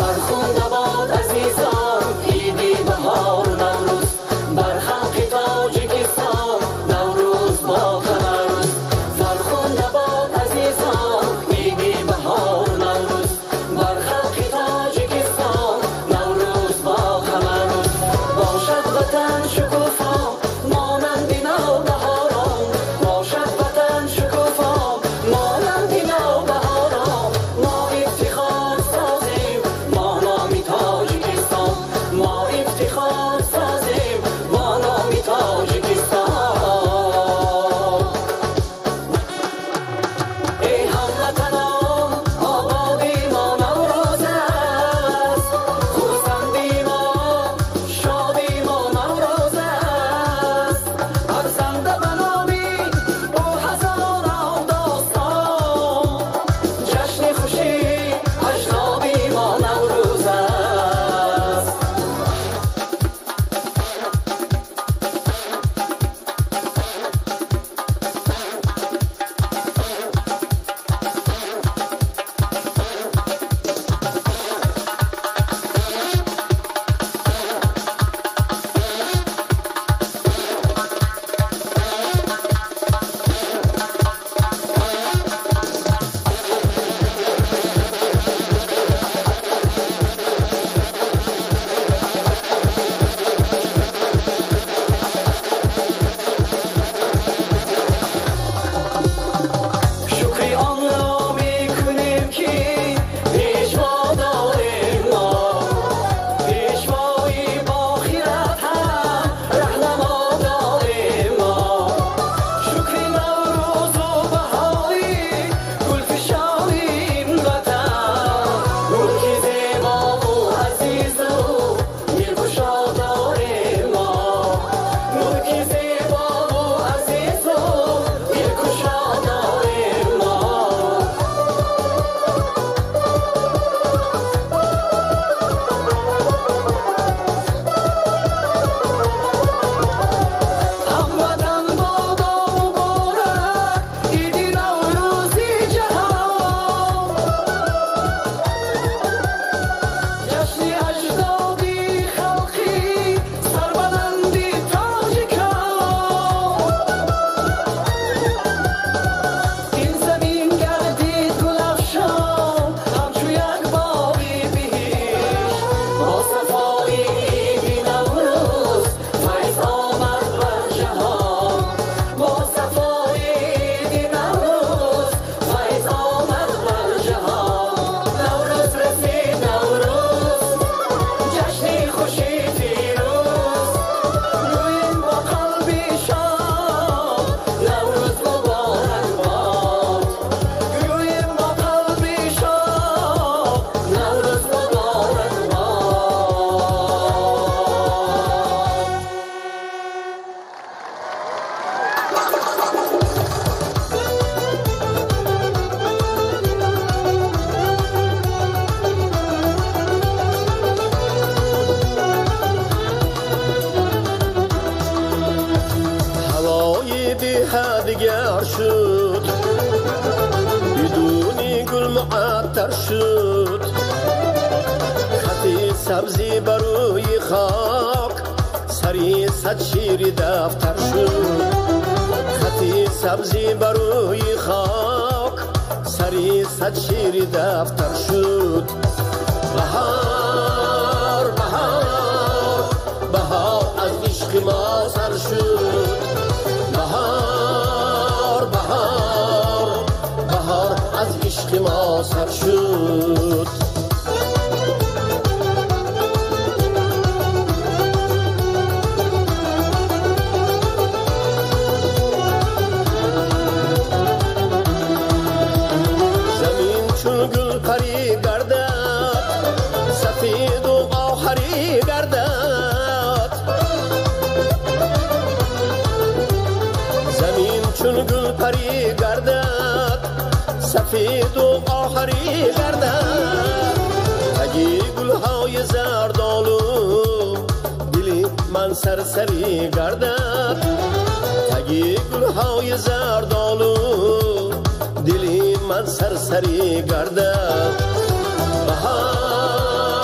فرخنده باد عزیزان عیدی بهار نوروز، بر خلق تاجیکستان نوروز با تبرز. فرخنده باد عزیزان عیدی بهار نوروز، بر خلق تاجیکستان نوروز با تبرز. باشد وطن شکوفا مانند نوبهاران، باشد وطن شکوفا مانند نوبهاران. ما افتخار سازیم با نام تاجیکستان، ما افتخار سازیم با نام تاجیکستان. ای هموطنان آبادی ما نوروز است، خرسندی ما شادی ما نوروز است. ارزنده به نامی او هزاران داستان، جشن خوشی اجدادی ما نوروز است. شکری آن را می کنیم که پیشوا داریم ما، پیشوایی با خیرت هم رهنما داریم ما. شکری نوروز و بهاری گلفشان این وطن، ملک زیبا و عزیز و دلگشا داریم ما، ملک زیبا و عزیز و دلگشا داریم ما. هموطن بادا مبارک عیدی نوروزی جهان، جشن اجدادی خلقی سربلندی تاجیکان. این زمین گردید گلفشان همچو یک باغی بهشت، با صفای عیدی نوروز فیض آمد بر جهان، با صفای عیدی نوروز فیض آمد بر جهان. نوروز رسید نوروز، جشن خوشی فیروز، روییم با قلبی شاد نوروز مبارک باد، روییم با قلبی شاد نوروز مبارک باد. هوای ده دیگر شد، بدون گل معطر شد. خط سبزی بروی خاک سری صد شیر دفتر شد. خط سبزی بروی خاک سری صد شیر دفتر شد. بهار بهار بهار از عشق ما سر شد. بهار بهار بهار از عشق ما سر شد. زمین چون گل پری گردد، سفید و آخری گردد. زمین چون گل پری گردد، سفید و آخری گردد. تگی گلهای زردالو دلی من سرسری گردد. تگی گلهای زردالو دلی من سرسری گردد. بهار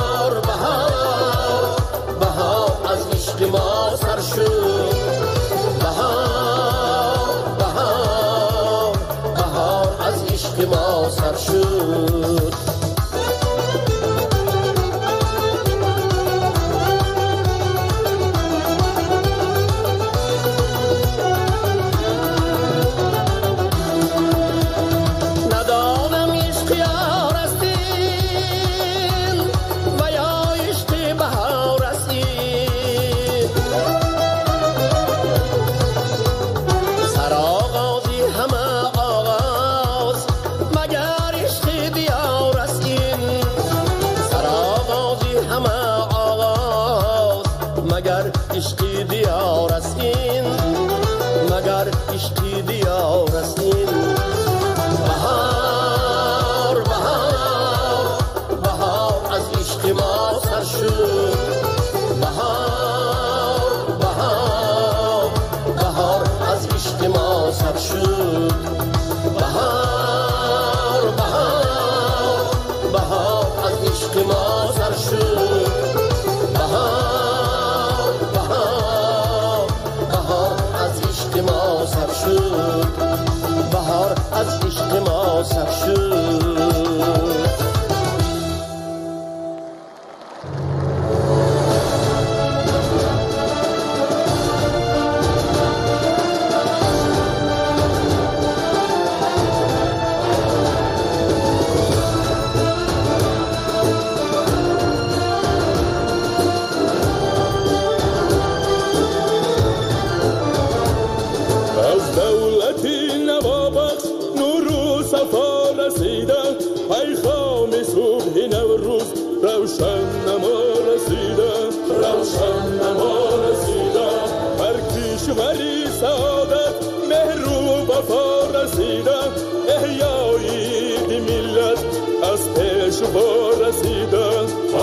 شد. ندانم عشق یار است این و یا عشق بهار است این، سرآغازی همه آغاز مگر عشق دیار است این، سرآغازی همه آغاز مگر عشق دیار است این، مگر عشق دیار است این. بهار بهار بهار از عشق ما سر شد، بهار بهار بهار از عشق ما سر شد، بهار بهار بهار از عشق ما سر شد، بهار بهار بهار از عشق ما سر شد، بهار از عشق ما سر شد. از دولتی نوابخش نور و صفا رسیده، پیغام صبح نوروز روشن نما رسیده، روشن نما رسیده. هر کشوری سعادت مهر و وفا رسیده، احیای ملت از پیشوا رسیده،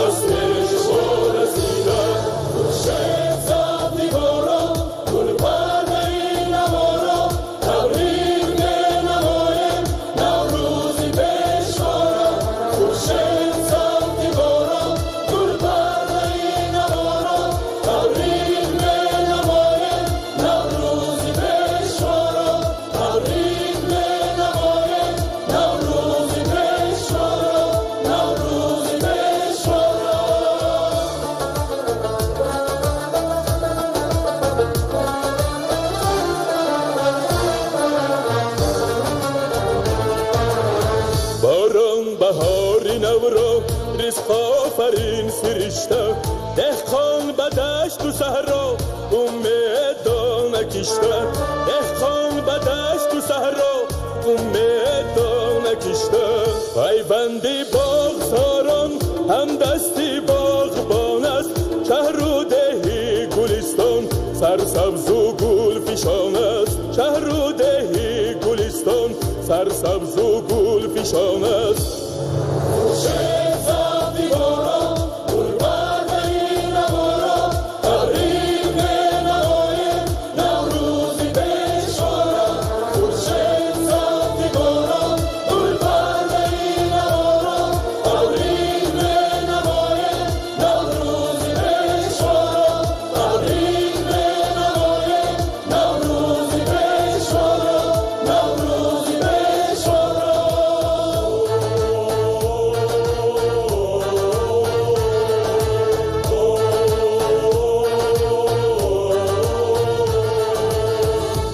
از پیشوا رسیده. خورشید زد دیوارا گل پرده نوارا، تبریک بنماییم نوروزی پیشوارا. خورشید زد دیوارا گل پرده نوارا، تبریک بنماییم نوروزی پیشوارا، تبریک بنماییم نوروزی پیشوارا، نوروزی پیشوارا. باران بهاری نورا رزق آفرین سرشته، دهقان به دشت و صحرا امید نکشته، دهقان به دشت و صحرا امید نکشته. پیوندی باغساران هم دستی باغبان است، شهر و دهی گلستان سرسبز و گل فشان است، شهر و دهی گلستان سرسبز و گل فشان است. خورشید زد دیوارا گل پرده نوارا، تبریک بنماییم نوروزی پیشوارا. خورشید زد دیوارا گل پرده نوارا، تبریک بنماییم نوروزی پیشوارا، تبریک بنماییم نوروزی پیشوارا، نوروزی پیشوارا.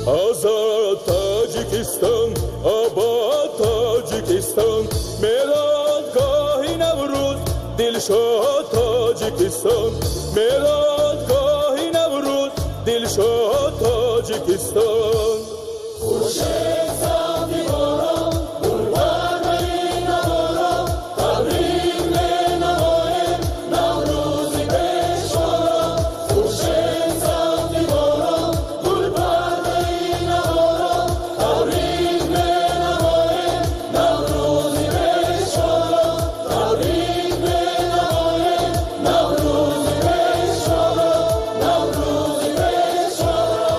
آزاد تاجیکستان، آباد تاجیکستان، میلادگاهی نوروز دلشاد تاجیکستان، میلادگاهی نوروز دلشاد تاجیکستان. خورشید زد دیوارا گل پرده نوارا، تبریک بنماییم نوروزی پیشوارا. خورشید زد دیوارا گل پرده نوارا، تبریک بنماییم نوروزی پیشوارا، تبریک بنماییم نوروزی پیشوارا، نوروزی پیشوارا.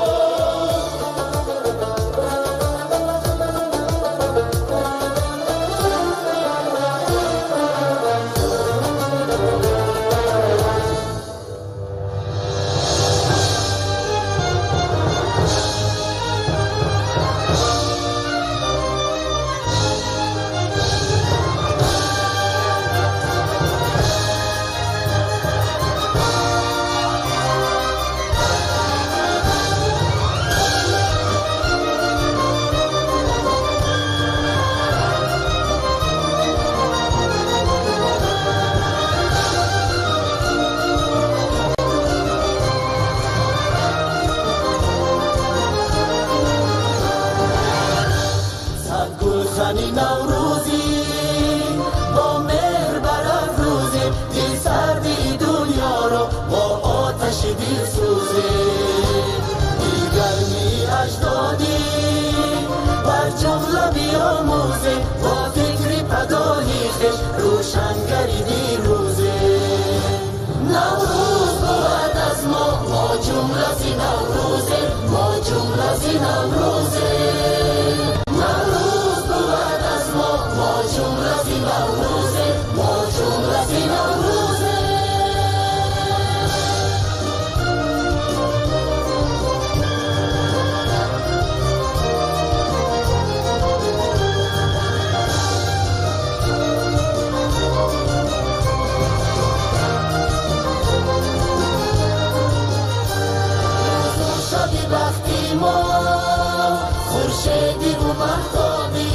خورشیدی و مهتابی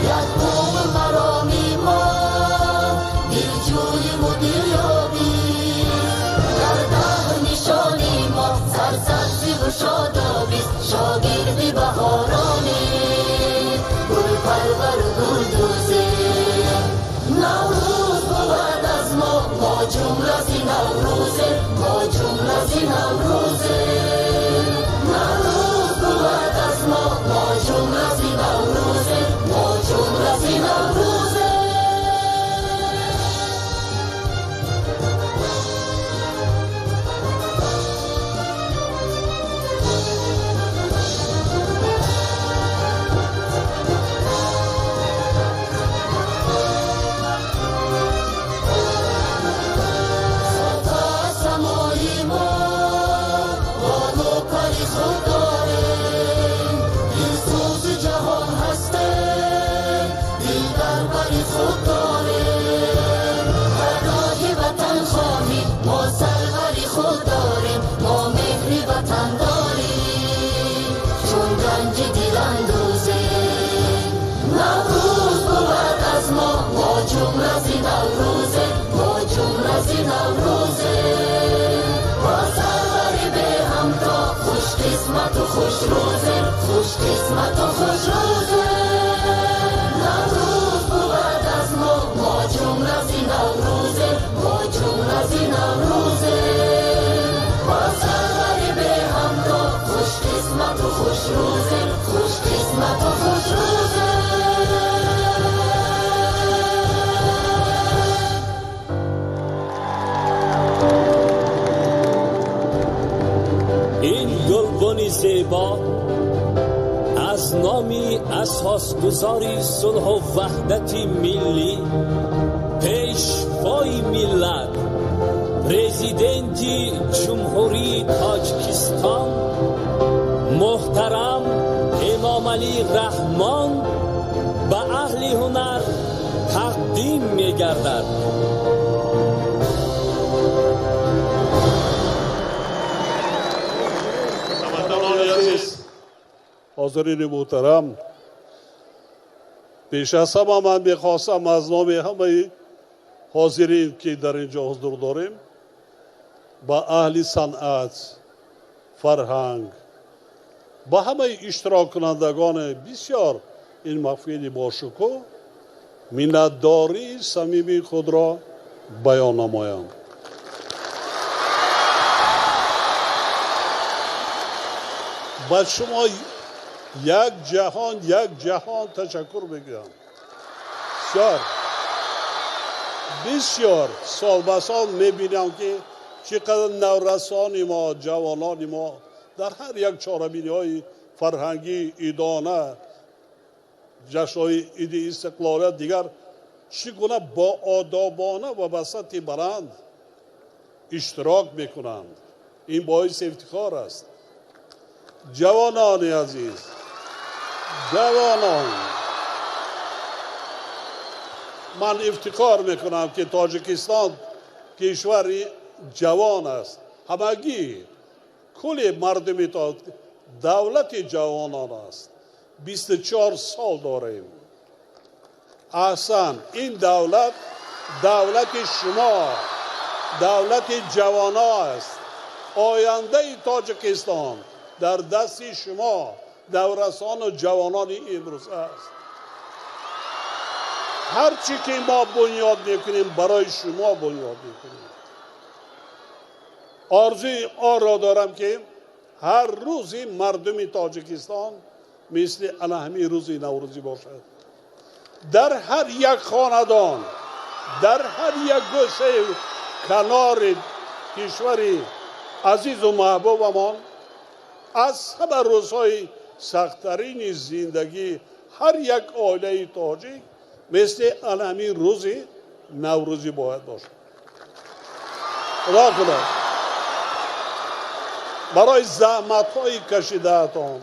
یک قوم مرامی ما دلجویی و دلیابی در ده نشانی ما سرسبزی و شادابیست شاگردی بهارانی گل پرور و گلدوزی نوروز بود از ما جمله زی نوروزه ما جمله زی نوروزه ما جمله زی نوروزه ما جمله زی نوروزه ستا سمایی ما بانو پری خود خود داریم پناهی وطن خواهیم ما سروری خود داریم ما مهری وطن داریم چون گنج دل اندوزیم نوروز بود از ما جمله زی نوروزه ما جمله زی نوروزه با سروری به همراه خوش قسمت و خوش روزه خوش قسمت و خوش روزه ما جمله زی نوروزه ما جمله زی نوروزه با سروری به همراه خوش قسمت و خوش روزه خوش قسمت و خوش روزه این گلبن زیبا از نامی اساسگذاری صلح و وحدت ملی پیشوای ملت پرزیدنت جمهوری تاجیکستان محترم امام علی رحمان به اهل هنر تقدیم می گردد. حاضرین محترم، پیش از همه من میخواستم از نام همه حاضرین که در اینجا حضور داریم با اهل صنعت، فرهنگ، با همه اشتراک کنندگان بسیار این محفل باشکوه منتداری صمیمی خود را بیان نمایم. با شما یک جهان تشکر میگم. بسیار سال به سال میبینم که چقدر نورسان ما، جوانان ما در هر یک چهارمینی های فرهنگی، ایدانه، جشن‌های عید استقلال دیگر چگونه با آدابانه و به سطح بلند اشتراک میکنند. این باعث افتخار است. جوانان عزیز، جوانان، من افتخار میکنم که تاجیکستان کشوری جوان است. همگی کل مردم دولت جوانان است. 24 سال داریم. احسن، این دولت شما، دولت جوانان است. آینده تاجیکستان در دست شما نورسان و جوانان امروز است. هر چی که ما بنیاد میکنیم برای شما بنیاد میکنیم. آرزوی آن را دارم که هر روزی مردم تاجیکستان مثل همین روز نوروزی باشد. در هر یک خاندان، در هر یک گوشه کنار کشوری عزیز و محبوبمان، از همه روزهای سخت‌ترین زندگی هر یک عائله تاجیک مثل همین روزی نوروزی باید باشه. خدا برای زحمت‌های کشیده‌تان،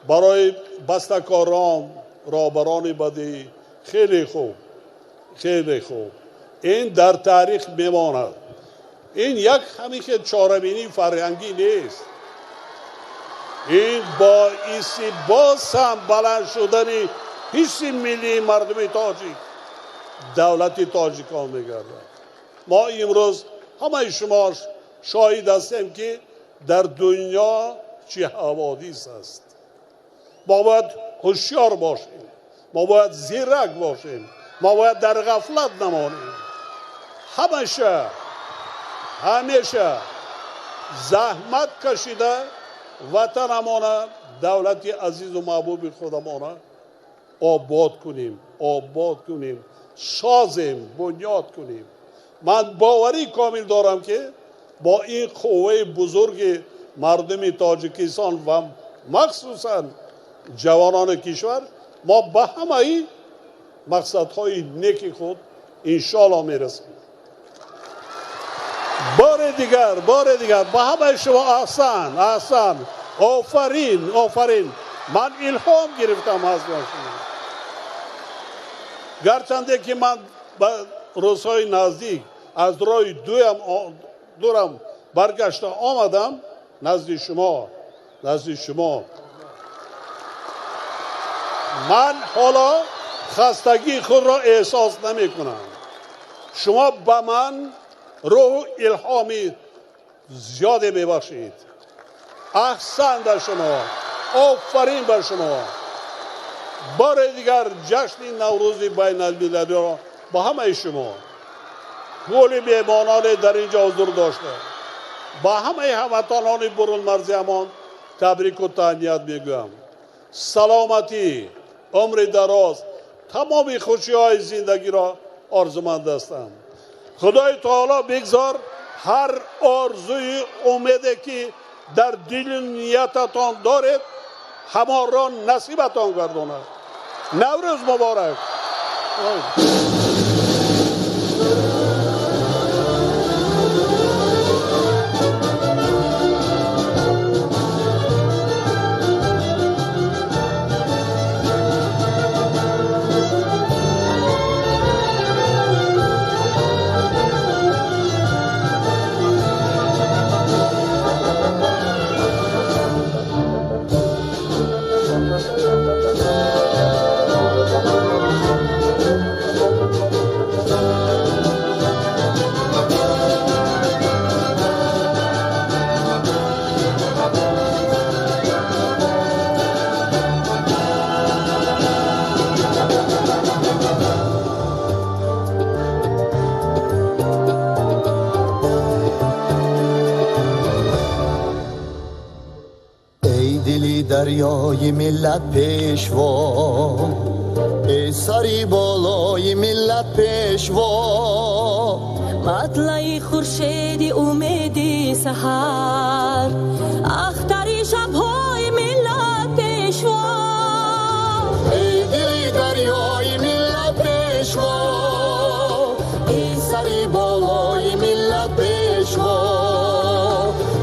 برای بسته‌کاران، رهبران بدی، خیلی خوب، خیلی خوب. این در تاریخ میماند. این یک همیشه چاره‌بینی فرهنگی نیست. این باعثی باز هم بلند شدن حس ملی مردم تاجیک، دولت تاجیکان میگردد. ما امروز همه شما شاهد هستیم که در دنیا چه حوادث است. ما باید هوشیار باشیم، ما باید زیرک باشیم، ما باید در غفلت نمانیم. همیشه زحمت کشیده وطنمان، دولت عزیز و محبوب خودمان آباد کنیم، سازیم، بنیاد کنیم. من باوری کامل دارم که با این قوه بزرگ مردم تاجیکستان و مخصوصا جوانان کشور ما به همه مقصدهای نیک خود انشالله میرسیم. بار دیگر به همه شما احسان، آفرین. من الهام گرفتم از شما، گرچنده که من به روزهای نزدیک از راه دورم برگشته آمدم نزد شما. من حالا خستگی خود را احساس نمی کنم. شما به من روح الهامی زیاده میبخشید. احسان در شما، آفرین بر شما. بار دیگر جشن نوروز بین المللی را با همه شما کل میهمانان در اینجا حضور داشته با همه هموطنان برون مرزی امان تبریک و تهنیت میگویم. سلامتی، عمر دراز، تمام خوشی های زندگی را آرزومند هستم. خدای تعالی بگذار هر آرزوی امیدی که در دل نیتتان دارید همه را نصیبتان گرداند. نوروز مبارک. دریای ملت پیشوا، ای سری بالای ملت پیشوا، مطلع خورشید امید سحر، اختر شب‌های ملت پیشوا، ای دل دریای ملت پیشوا، ای سری بالای ملت پیشوا،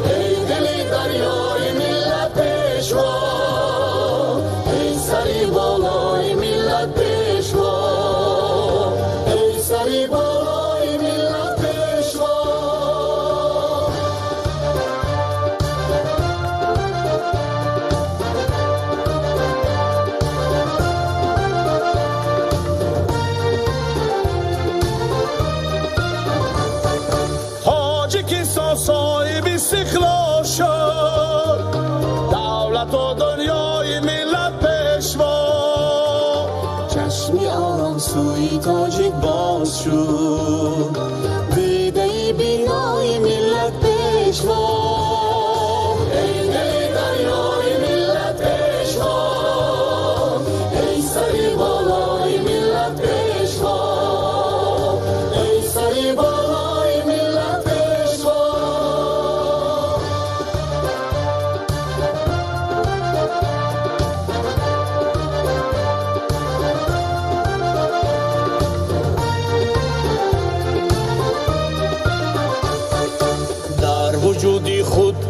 ای دل دریای ملت پیشوا، ای سری بالای ملت پیشوا، ای سری بالای ملت پیشوا. تاجیکستان صاحب استقلال شد، دولت و دنیای ملت پیشوا، چشمی آرام سوی تاجیک باز شد، دیده بینای ملت پیشوا، ای دل دریای ملت پیشوا، ای سری بالای ملت پیشوا، ای سری بالای ملت پیشوا.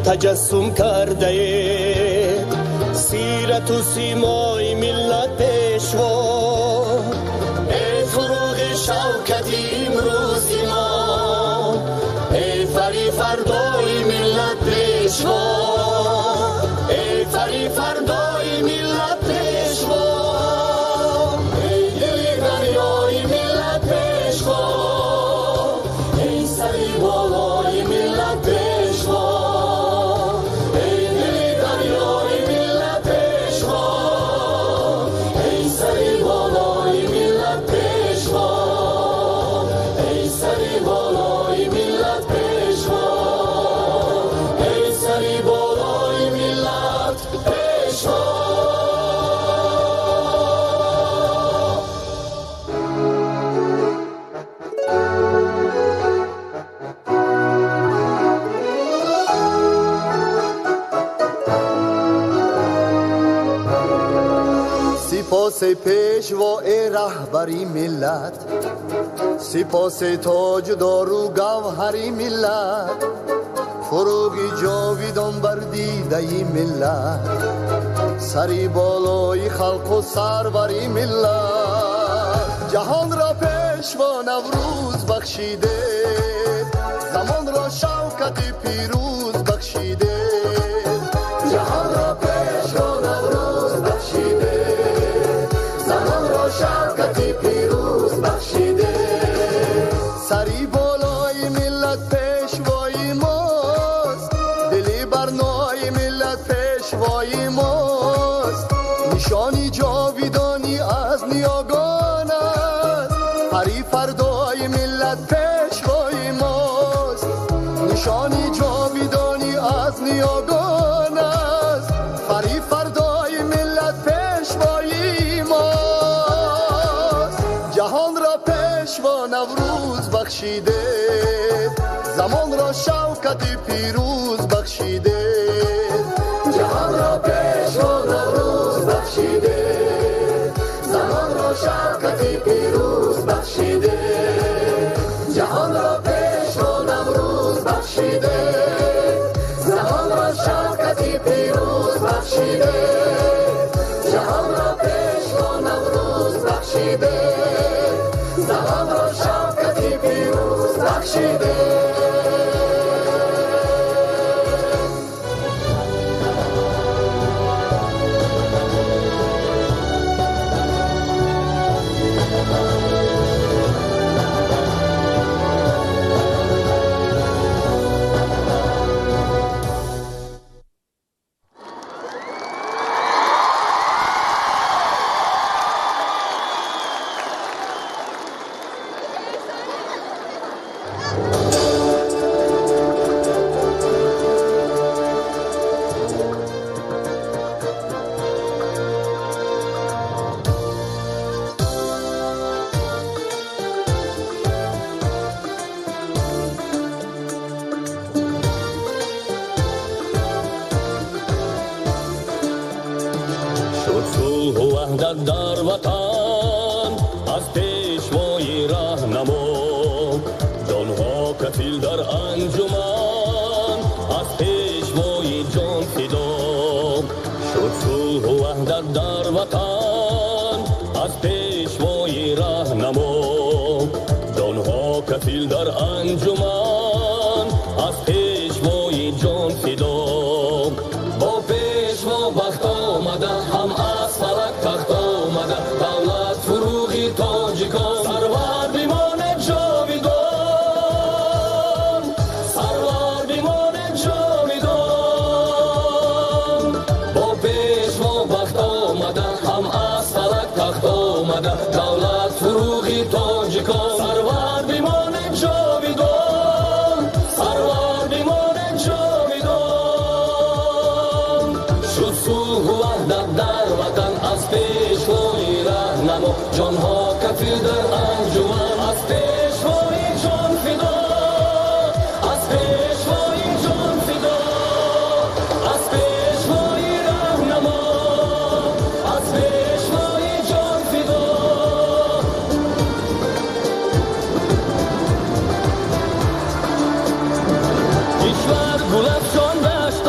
تجسم کرده سیرت و سیمای ملت پیشوا ای فروغ شوکتی امروزی ما ای فری فردای ملت پیشوا ای فری فردای ملت پیشوا ای دل دریای ملت پیشوا ای سری بالای ملت پیشوا ای دل دریای ملت پیشوا ای سری بالای ملت پیشوا ای سری بالای ملت پیشوا ای سری بالای ملت پیشوا. سپاس پیشوای رهبری ملت سپاس تاجدار و گوهری ملت فروغی جاویدان بر دیده ملت سری بالای خلق و سروری ملت جهان را پیشوا نوروز بخشیده زمان را شوکت پیروز بخشیده جهان را پیشوا نوروز بخشیده زمان را شوکت پیروز بخشیده سری بالای ملت پیشوای ماست دلی برنای ملت پیشوای ماست نشانی جاویدانی از نیاگان است پری فردای ملت پیشوای ماست نشانی جاویدانی از نیاگان است پری فردای ملت پیشوای ماست جهان را پیشوا نوروز بخشیده زمان را شوکت پیروز بخشیده جهان را پیشوا نوروز بخشیده زمان را شوکت پیروز بخشیده جهان را پیشوا نوروز بخشیده زمان را شوکت پیروز بخشیده جهان را پیشوا نوروز بخشیده زمان را شوکت پیروز بخشیده. در وطن از پیشوای راهنما جانها کفیل در انجمن از پیشوای جان فدا شد صلح و وحدت در وطن از پیشوای راهنما جانها کفیل در انجمن از پیشوای جان فدا با پیشوا وقت آمده هم از فلک تخت آمده دولت فروغی تاجیکان سرور بیمانه جاویدان سرور بیمانه جاویدان با پیشوا وقت آمده هم از فلک تخت آمده دولت فروغی تاجیکان سرور بیمانه جاویدان سرور بیمانه جاویدان شد صلح و وحدت در وطن از پیشوای راهنما جانها کفیل در انجمن از پیشوای جان فدا از پیشوای جان فدا از پیشوای راهنما از پیشوای جان فدا کشور گل افشان داشت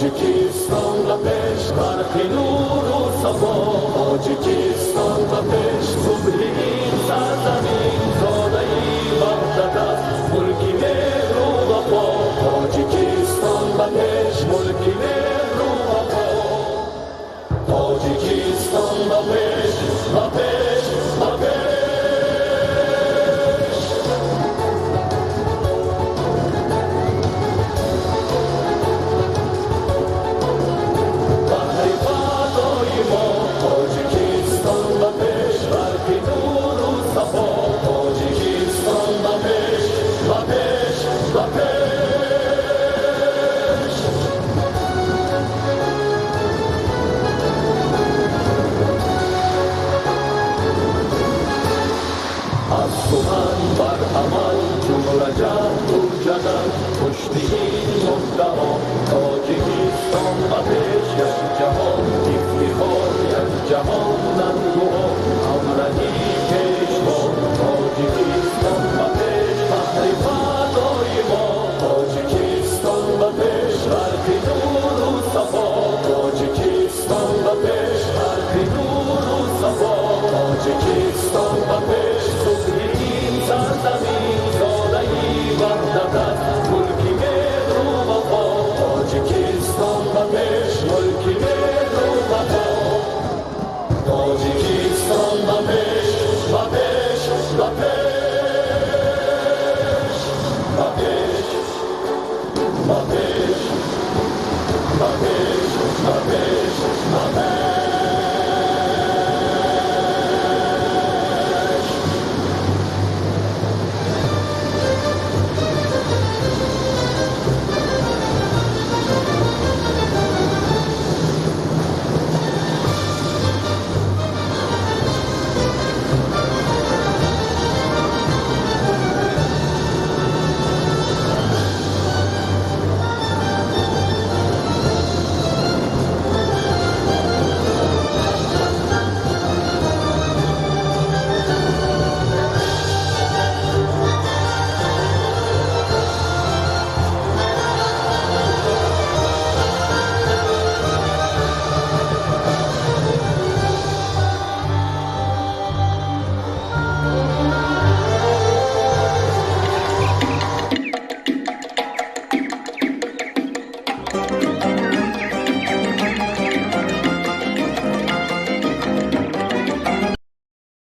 تاجیکستان و پیش برق نور و صفا تاجیکستان و پیش صبح این سرزمین زاده‌ای وحدت است ملکی مهر و وفا تاجیکستان و پیش ملکی مهر و وفا تاجیکستان و پیش و پیش و پیش سخن بر امان